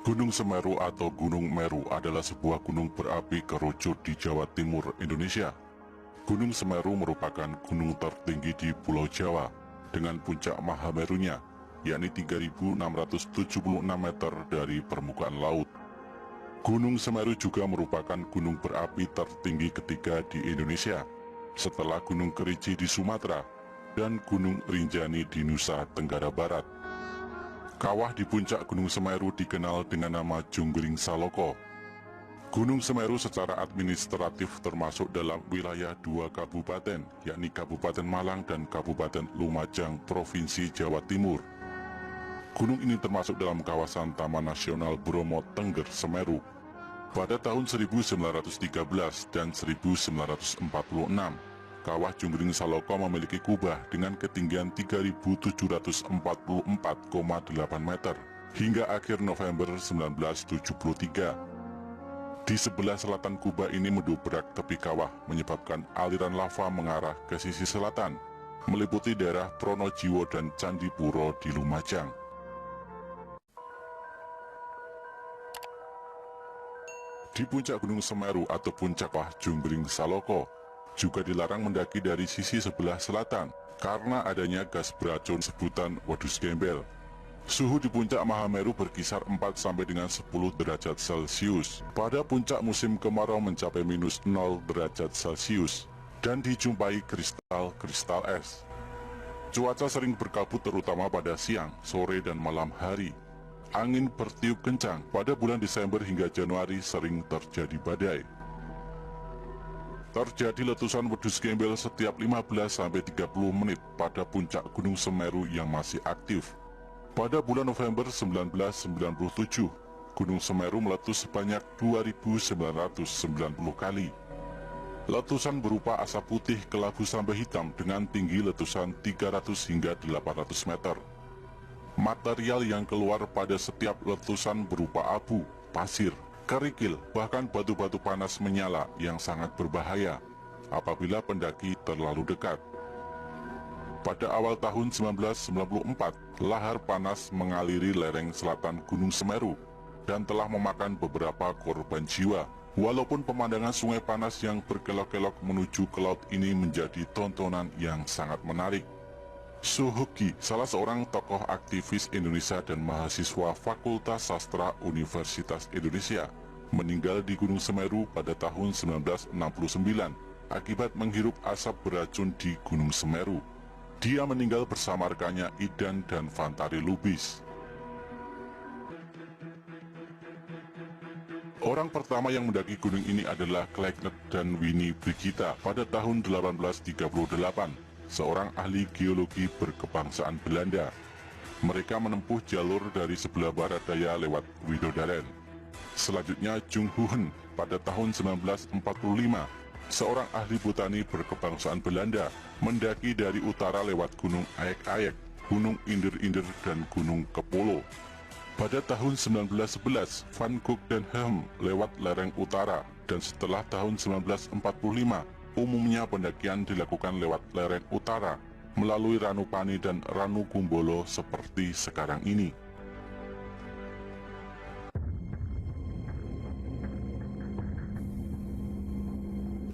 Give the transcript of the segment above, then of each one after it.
Gunung Semeru atau Gunung Meru adalah sebuah gunung berapi kerucut di Jawa Timur, Indonesia. Gunung Semeru merupakan gunung tertinggi di Pulau Jawa dengan puncak Mahamerunya, yakni 3.676 meter dari permukaan laut. Gunung Semeru juga merupakan gunung berapi tertinggi ketiga di Indonesia, setelah Gunung Kerinci di Sumatera dan Gunung Rinjani di Nusa Tenggara Barat. Kawah di puncak Gunung Semeru dikenal dengan nama Junggring Saloko. Gunung Semeru secara administratif termasuk dalam wilayah dua kabupaten, yakni Kabupaten Malang dan Kabupaten Lumajang, Provinsi Jawa Timur. Gunung ini termasuk dalam kawasan Taman Nasional Bromo Tengger Semeru. Pada tahun 1913 dan 1946, Kawah Junggring Saloko memiliki kubah dengan ketinggian 3.744,8 meter hingga akhir November 1973. Di sebelah selatan kubah ini mendobrak tepi kawah menyebabkan aliran lava mengarah ke sisi selatan, meliputi daerah Pronojiwo dan Candipuro di Lumajang. Di puncak Gunung Semeru atau puncak Kawah Junggring Saloko juga dilarang mendaki dari sisi sebelah selatan karena adanya gas beracun sebutan wedus gembel. Suhu di puncak Mahameru berkisar 4 sampai dengan 10 derajat Celcius. Pada puncak musim kemarau mencapai minus 0 derajat Celcius dan dijumpai kristal-kristal es. Cuaca sering berkabut terutama pada siang, sore dan malam hari. Angin bertiup kencang. Pada bulan Desember hingga Januari sering terjadi badai. Terjadi letusan wedus gembel setiap 15-30 menit pada puncak Gunung Semeru yang masih aktif. Pada bulan November 1997, Gunung Semeru meletus sebanyak 2.990 kali. Letusan berupa asap putih, kelabu sampai hitam dengan tinggi letusan 300 hingga 800 meter. Material yang keluar pada setiap letusan berupa abu, pasir, kerikil, bahkan batu-batu panas menyala yang sangat berbahaya apabila pendaki terlalu dekat. Pada awal tahun 1994, lahar panas mengaliri lereng selatan Gunung Semeru dan telah memakan beberapa korban jiwa. Walaupun pemandangan sungai panas yang berkelok-kelok menuju ke laut ini menjadi tontonan yang sangat menarik. Suhuki, salah seorang tokoh aktivis Indonesia dan mahasiswa Fakultas Sastra Universitas Indonesia, meninggal di Gunung Semeru pada tahun 1969 akibat menghirup asap beracun di Gunung Semeru. Dia meninggal bersama rekannya Idan dan Fantari Lubis. Orang pertama yang mendaki gunung ini adalah Kleckner dan Winnie Brigita pada tahun 1838. Seorang ahli geologi berkebangsaan Belanda. Mereka menempuh jalur dari sebelah barat daya lewat Widodaren. Selanjutnya Jung Huhen pada tahun 1945, seorang ahli botani berkebangsaan Belanda, mendaki dari utara lewat Gunung Ayek-Ayek, Gunung Inder-Inder dan Gunung Kepolo. Pada tahun 1911, Van Gogh dan Helm lewat lereng utara, dan setelah tahun 1945, umumnya pendakian dilakukan lewat lereng utara, melalui Ranupani dan Ranukumbolo seperti sekarang ini.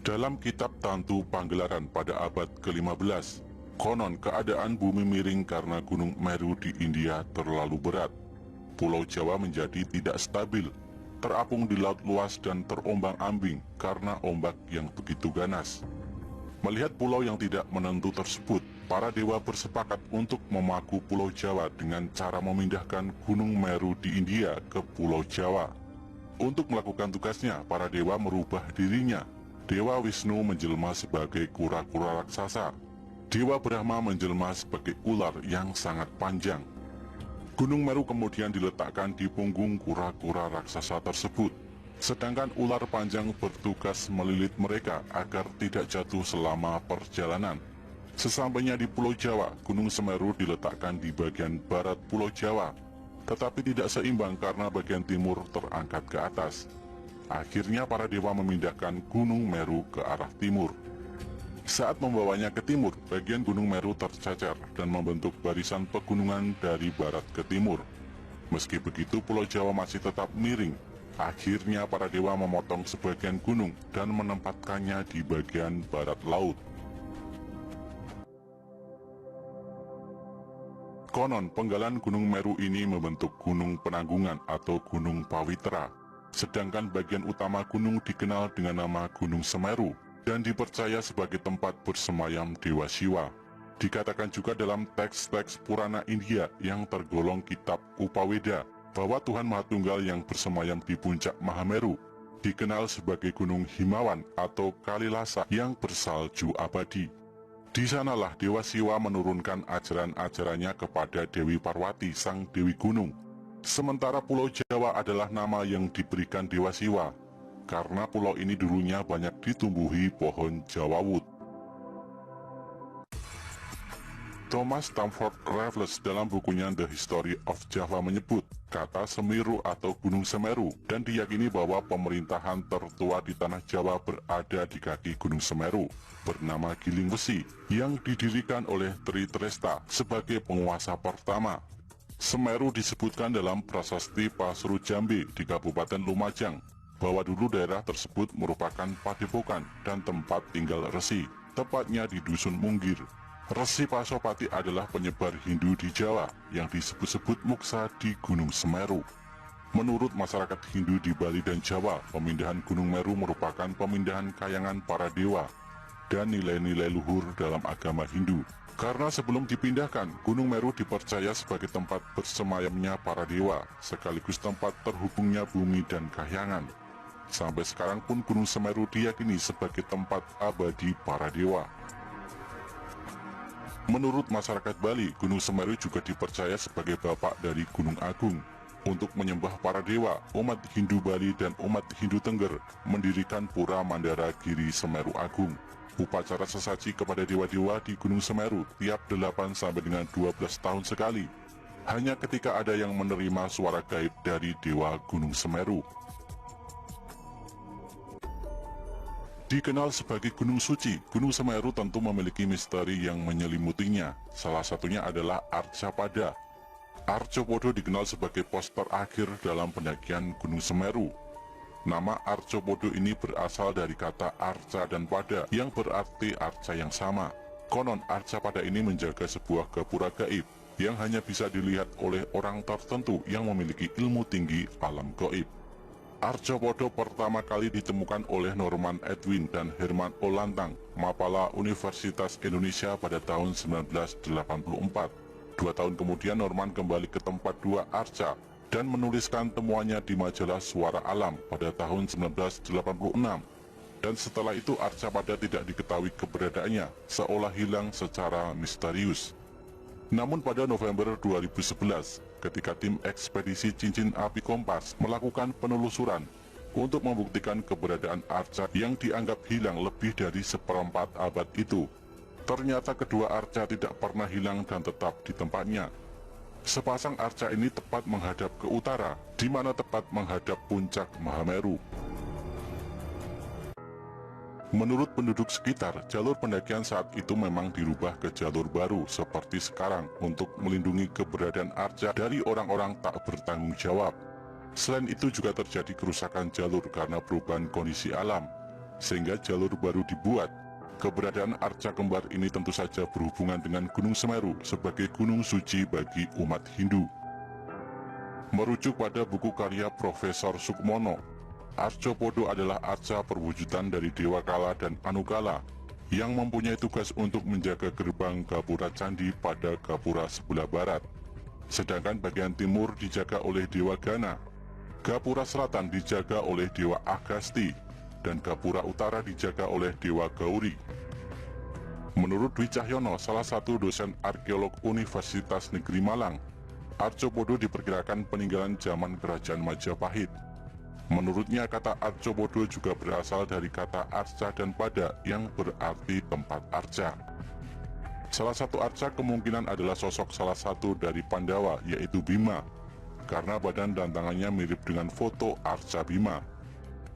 Dalam kitab Tantu Panggelaran pada abad ke-15, konon keadaan bumi miring karena Gunung Meru di India terlalu berat. Pulau Jawa menjadi tidak stabil, terapung di laut luas dan terombang-ambing karena ombak yang begitu ganas. Melihat pulau yang tidak menentu tersebut, para dewa bersepakat untuk memaku Pulau Jawa dengan cara memindahkan Gunung Meru di India ke Pulau Jawa. Untuk melakukan tugasnya, para dewa merubah dirinya. Dewa Wisnu menjelma sebagai kura-kura raksasa. Dewa Brahma menjelma sebagai ular yang sangat panjang. Gunung Meru kemudian diletakkan di punggung kura-kura raksasa tersebut. Sedangkan ular panjang bertugas melilit mereka agar tidak jatuh selama perjalanan. Sesampainya di Pulau Jawa, Gunung Semeru diletakkan di bagian barat Pulau Jawa, tetapi tidak seimbang karena bagian timur terangkat ke atas. Akhirnya para dewa memindahkan Gunung Meru ke arah timur. Saat membawanya ke timur, bagian Gunung Meru tercecer dan membentuk barisan pegunungan dari barat ke timur. Meski begitu, Pulau Jawa masih tetap miring. Akhirnya para dewa memotong sebagian gunung dan menempatkannya di bagian barat laut. Konon, penggalan Gunung Meru ini membentuk Gunung Penanggungan atau Gunung Pawitra. Sedangkan bagian utama gunung dikenal dengan nama Gunung Semeru dan dipercaya sebagai tempat bersemayam Dewa Siwa. Dikatakan juga dalam teks-teks Purana India yang tergolong kitab Upaweda bahwa Tuhan Maha Tunggal yang bersemayam di puncak Mahameru dikenal sebagai Gunung Himawan atau Kalilasa yang bersalju abadi. Di sanalah Dewa Siwa menurunkan ajaran-ajarannya kepada Dewi Parwati, sang Dewi Gunung. Sementara Pulau Jawa adalah nama yang diberikan Dewa Siwa, karena pulau ini dulunya banyak ditumbuhi pohon jawawut. Thomas Stamford Raffles dalam bukunya The History of Java menyebut kata Semeru atau Gunung Semeru dan diyakini bahwa pemerintahan tertua di tanah Jawa berada di kaki Gunung Semeru bernama Giling Wesi yang didirikan oleh Tri Tresta sebagai penguasa pertama. Semeru disebutkan dalam prasasti Pasru Jambi di Kabupaten Lumajang bahwa dulu daerah tersebut merupakan padepokan dan tempat tinggal resi, tepatnya di Dusun Munggir. Resi Pasopati adalah penyebar Hindu di Jawa yang disebut-sebut Muksa di Gunung Semeru. Menurut masyarakat Hindu di Bali dan Jawa, pemindahan Gunung Meru merupakan pemindahan kayangan para dewa dan nilai-nilai luhur dalam agama Hindu. Karena sebelum dipindahkan, Gunung Meru dipercaya sebagai tempat bersemayamnya para dewa, sekaligus tempat terhubungnya bumi dan kahyangan. Sampai sekarang pun Gunung Semeru diyakini sebagai tempat abadi para dewa. Menurut masyarakat Bali, Gunung Semeru juga dipercaya sebagai bapak dari Gunung Agung. Untuk menyembah para dewa, umat Hindu Bali dan umat Hindu Tengger mendirikan Pura Mandara Giri Semeru Agung. Upacara sesaji kepada dewa-dewa di Gunung Semeru tiap 8 sampai dengan 12 tahun sekali. Hanya ketika ada yang menerima suara gaib dari dewa Gunung Semeru. Dikenal sebagai Gunung Suci, Gunung Semeru tentu memiliki misteri yang menyelimutinya. Salah satunya adalah Arcapada. Arcopodo dikenal sebagai pos terakhir dalam pendakian Gunung Semeru. Nama Arcopodo ini berasal dari kata arca dan pada yang berarti arca yang sama. Konon Arcapada ini menjaga sebuah gapura gaib yang hanya bisa dilihat oleh orang tertentu yang memiliki ilmu tinggi alam gaib. Arcopodo pertama kali ditemukan oleh Norman Edwin dan Herman Olantang, Mapala Universitas Indonesia pada tahun 1984. 2 tahun kemudian Norman kembali ke tempat dua arca dan menuliskan temuannya di majalah Suara Alam pada tahun 1986. Dan setelah itu Arcapada tidak diketahui keberadaannya, seolah hilang secara misterius. Namun pada November 2011, ketika tim ekspedisi Cincin Api Kompas melakukan penelusuran untuk membuktikan keberadaan arca yang dianggap hilang lebih dari seperempat abad itu, ternyata kedua arca tidak pernah hilang dan tetap di tempatnya. Sepasang arca ini tepat menghadap ke utara, di mana tepat menghadap puncak Mahameru. Menurut penduduk sekitar, jalur pendakian saat itu memang dirubah ke jalur baru seperti sekarang untuk melindungi keberadaan arca dari orang-orang tak bertanggung jawab. Selain itu juga terjadi kerusakan jalur karena perubahan kondisi alam, sehingga jalur baru dibuat. Keberadaan arca kembar ini tentu saja berhubungan dengan Gunung Semeru sebagai gunung suci bagi umat Hindu. Merujuk pada buku karya Profesor Sukmono, Arcopodo adalah arca perwujudan dari Dewa Kala dan Anukala yang mempunyai tugas untuk menjaga gerbang Gapura Candi pada Gapura sebelah barat. Sedangkan bagian timur dijaga oleh Dewa Gana, Gapura Selatan dijaga oleh Dewa Agasti, dan Gapura Utara dijaga oleh Dewa Gauri. Menurut Dwi Cahyono, salah satu dosen arkeolog Universitas Negeri Malang, Arcopodo diperkirakan peninggalan zaman Kerajaan Majapahit. Menurutnya kata Arcopodo juga berasal dari kata arca dan pada yang berarti tempat arca. Salah satu arca kemungkinan adalah sosok salah satu dari Pandawa, yaitu Bima, karena badan dan tangannya mirip dengan foto arca Bima.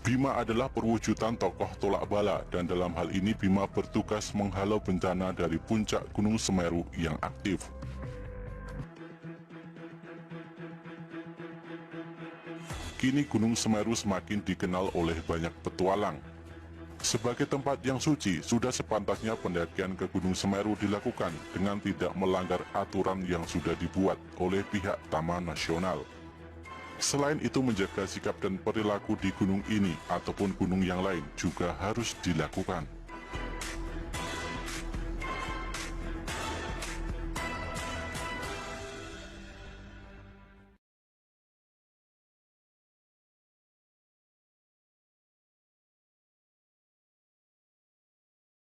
Bima adalah perwujudan tokoh tolak bala dan dalam hal ini Bima bertugas menghalau bencana dari puncak Gunung Semeru yang aktif. kini Gunung Semeru semakin dikenal oleh banyak petualang. Sebagai tempat yang suci, sudah sepantasnya pendakian ke Gunung Semeru dilakukan dengan tidak melanggar aturan yang sudah dibuat oleh pihak Taman Nasional. Selain itu, menjaga sikap dan perilaku di gunung ini ataupun gunung yang lain juga harus dilakukan.